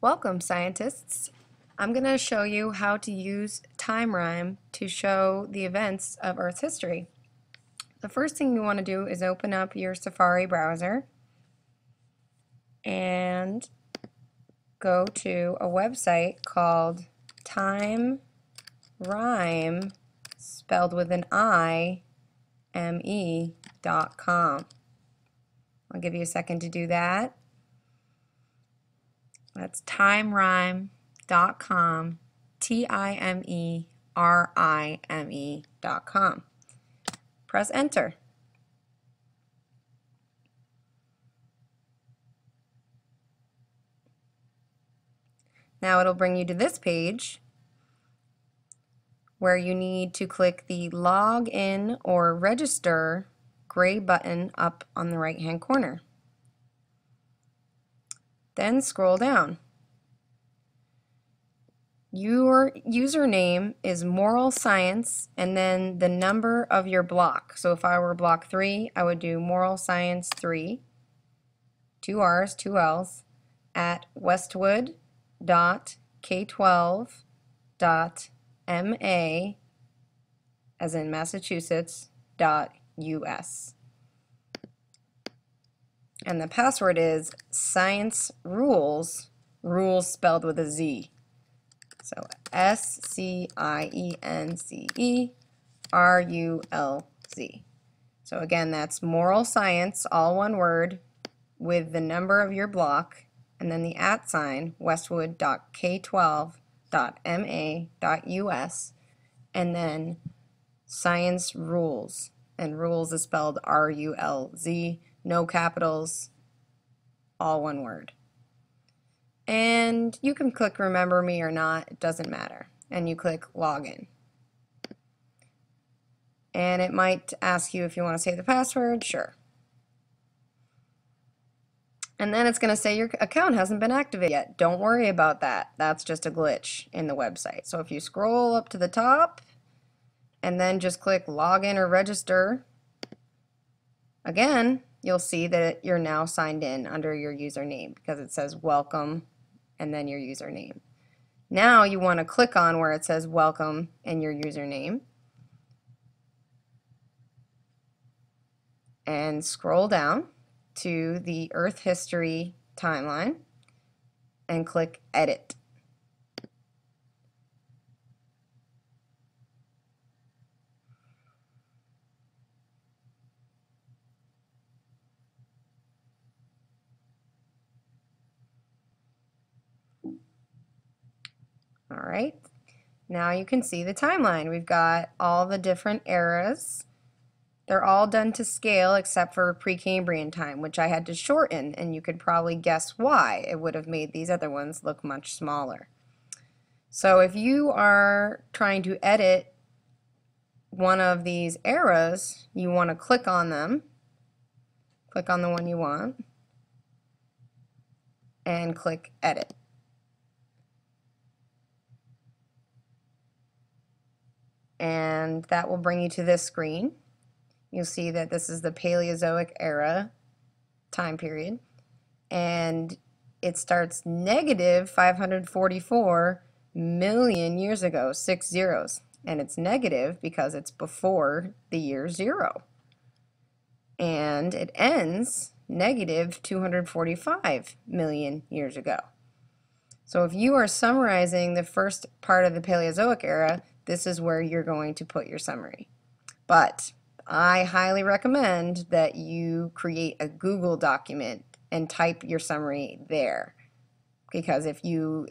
Welcome, scientists. I'm going to show you how to use Time Rime to show the events of Earth's history. The first thing you want to do is open up your Safari browser and go to a website called Time Rime, spelled with an IME.com. I'll give you a second to do that. That's timerime.com, TIMERIME.com. Press enter. Now it'll bring you to this page where you need to click the log in or register gray button up on the right hand corner. Then scroll down. Your username is moral science and then the number of your block. So if I were block 3, I would do moral science 3, 2 R's, 2 L's, at westwood.k12.ma, as in Massachusetts, .us. And the password is science rules, rules spelled with a Z. So SCIENCERULZ. So again, that's moral science, all one word, with the number of your block, and then the @ sign, westwood.k12.ma.us, and then science rules. And rules is spelled RULZ, no capitals, all one word. And you can click remember me or not, it doesn't matter. And you click login. And it might ask you if you want to save the password, sure. And then it's going to say your account hasn't been activated yet. Don't worry about that. That's just a glitch in the website. So if you scroll up to the top and then just click login or register, again, you'll see that you're now signed in under your username because it says welcome and then your username. Now you want to click on where it says welcome and your username and scroll down to the Earth history timeline and click edit. All right, now you can see the timeline. We've got all the different eras. They're all done to scale except for Precambrian time, which I had to shorten, and you could probably guess why. It would have made these other ones look much smaller. So if you are trying to edit one of these eras, you want to click on them, click on the one you want, and click edit. And that will bring you to this screen. You'll see that this is the Paleozoic era time period, and it starts negative 544 million years ago, 6 zeros, and it's negative because it's before the year 0, and it ends negative 245 million years ago. So if you are summarizing the first part of the Paleozoic era, this is where you're going to put your summary. But I highly recommend that you create a Google document and type your summary there, because if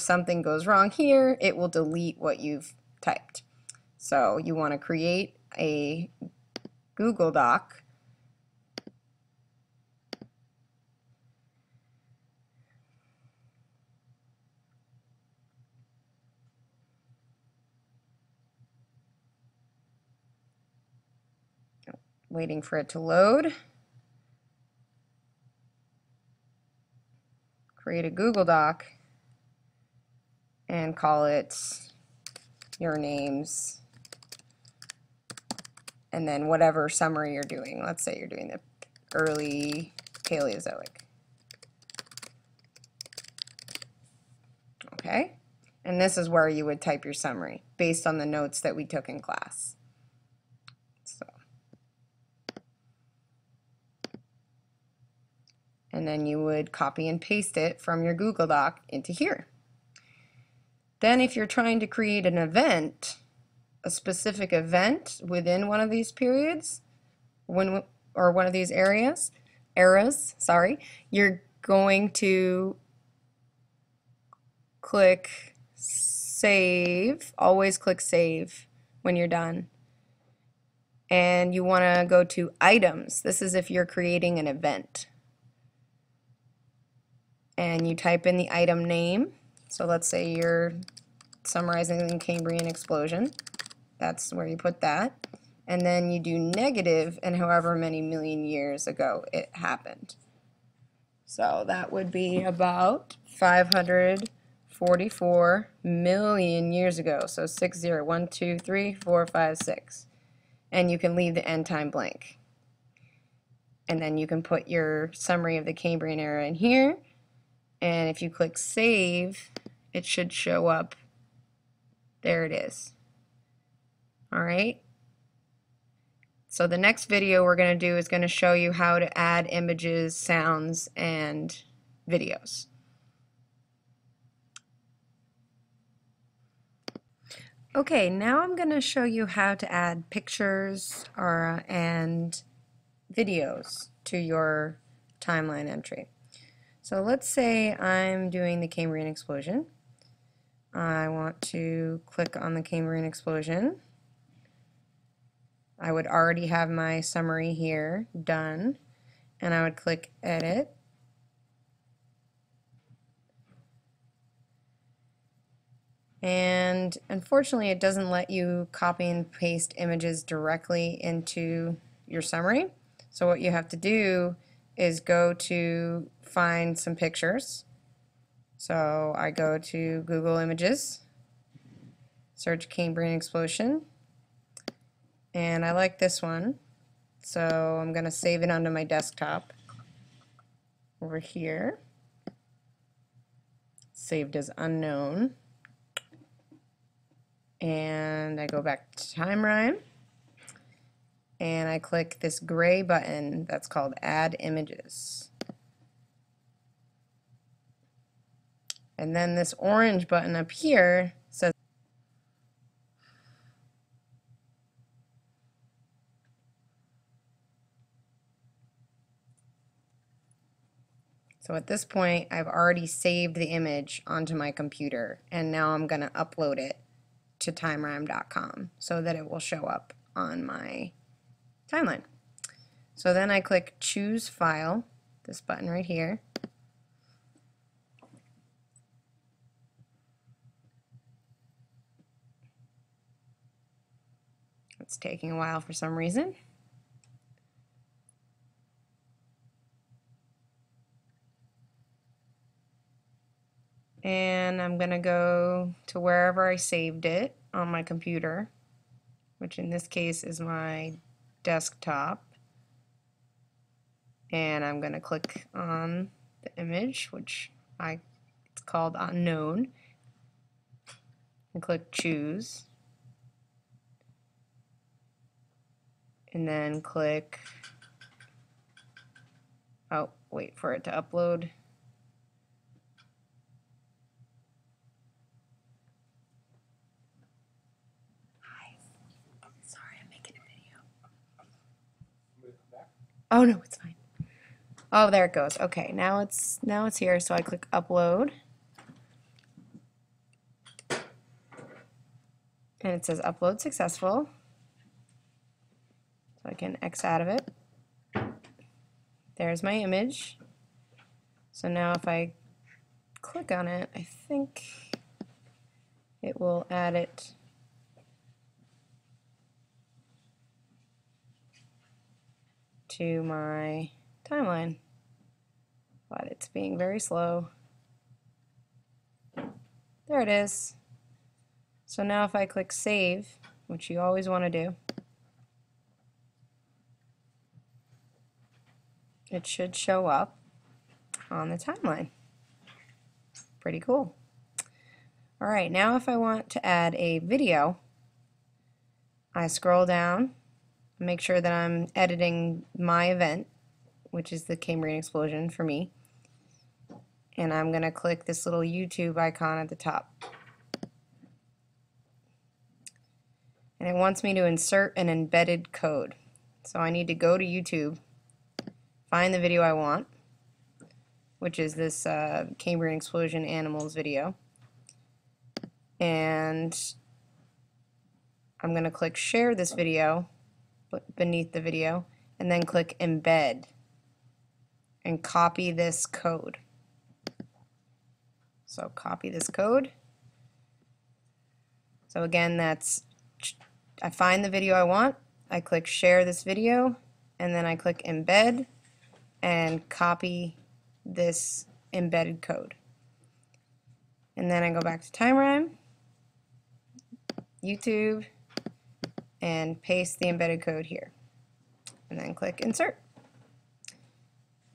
something goes wrong here, it will delete what you've typed. So you want to create a Google Doc . Waiting for it to load. Create a Google Doc and call it your names and then whatever summary you're doing. Let's say you're doing the early Paleozoic. And this is where you would type your summary based on the notes that we took in class. So, and then you would copy and paste it from your Google Doc into here. Then if you're trying to create an event, a specific event within one of these periods, or one of these eras, sorry, you're going to click save, always click save when you're done. And you want to go to items. This is if you're creating an event. And you type in the item name. So let's say you're summarizing the Cambrian explosion. That's where you put that. And then you do negative and however many million years ago it happened. So that would be about 544 million years ago. So 6, 0, 1, 2, 3, 4, 5, 6. And you can leave the end time blank. And then you can put your summary of the Cambrian era in here. And if you click save, it should show up. There it is. All right. So the next video we're going to do is going to show you how to add images, sounds, and videos. Okay, now I'm going to show you how to add pictures and videos to your timeline entry. So let's say I'm doing the Cambrian explosion. I want to click on the Cambrian explosion. I would already have my summary here done, and I would click edit. And unfortunately, it doesn't let you copy and paste images directly into your summary. So what you have to do is go to find some pictures. So I go to Google Images, search Cambrian explosion, and I like this one. So I'm going to save it onto my desktop over here. Saved as unknown. And I go back to Time Rime, and I click this gray button that's called Add Images. And then this orange button up here says, so at this point I've already saved the image onto my computer, and now I'm going to upload it to timerime.com so that it will show up on my timeline. So then I click choose file, this button right here. It's taking a while for some reason. And I'm going to go to wherever I saved it on my computer, which in this case is my desktop. And I'm going to click on the image, which it's called unknown, and click choose. And then click, oh, wait for it to upload. Oh no, it's fine. Oh, there it goes. Okay, now it's here. So I click upload, and it says upload successful. So I can X out of it. There's my image. So now if I click on it, I think it will add it to my timeline, but it's being very slow. There it is. So now if I click save, which you always want to do, it should show up on the timeline. Pretty cool. Alright, now if I want to add a video, I scroll down, make sure that I'm editing my event, which is the Cambrian explosion for me, and I'm going to click this little YouTube icon at the top. And it wants me to insert an embedded code. So I need to go to YouTube, find the video I want, which is this Cambrian explosion animals video, and I'm going to click share this video beneath the video, and then click embed and copy this code. So copy this code. So again, that's, I find the video I want, I click share this video, and then I click embed and copy this embedded code. And then I go back to Time Rime, YouTube, and paste the embedded code here. And then click insert.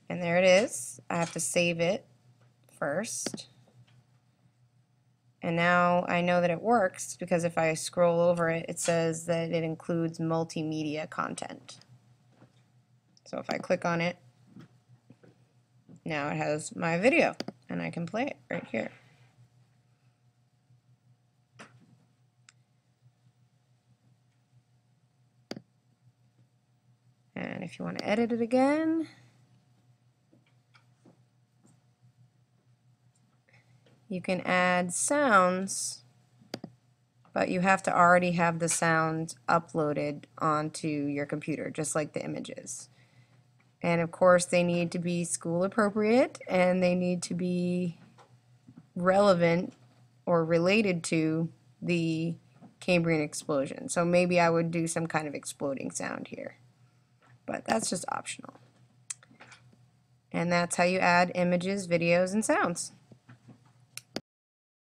And there it is. I have to save it first. And now I know that it works because if I scroll over it, it says that it includes multimedia content. So if I click on it, now it has my video and I can play it right here. And if you want to edit it again, you can add sounds, but you have to already have the sound uploaded onto your computer, just like the images. And of course, they need to be school appropriate and they need to be relevant or related to the Cambrian explosion. So maybe I would do some kind of exploding sound here, but that's just optional. And that's how you add images, videos, and sounds.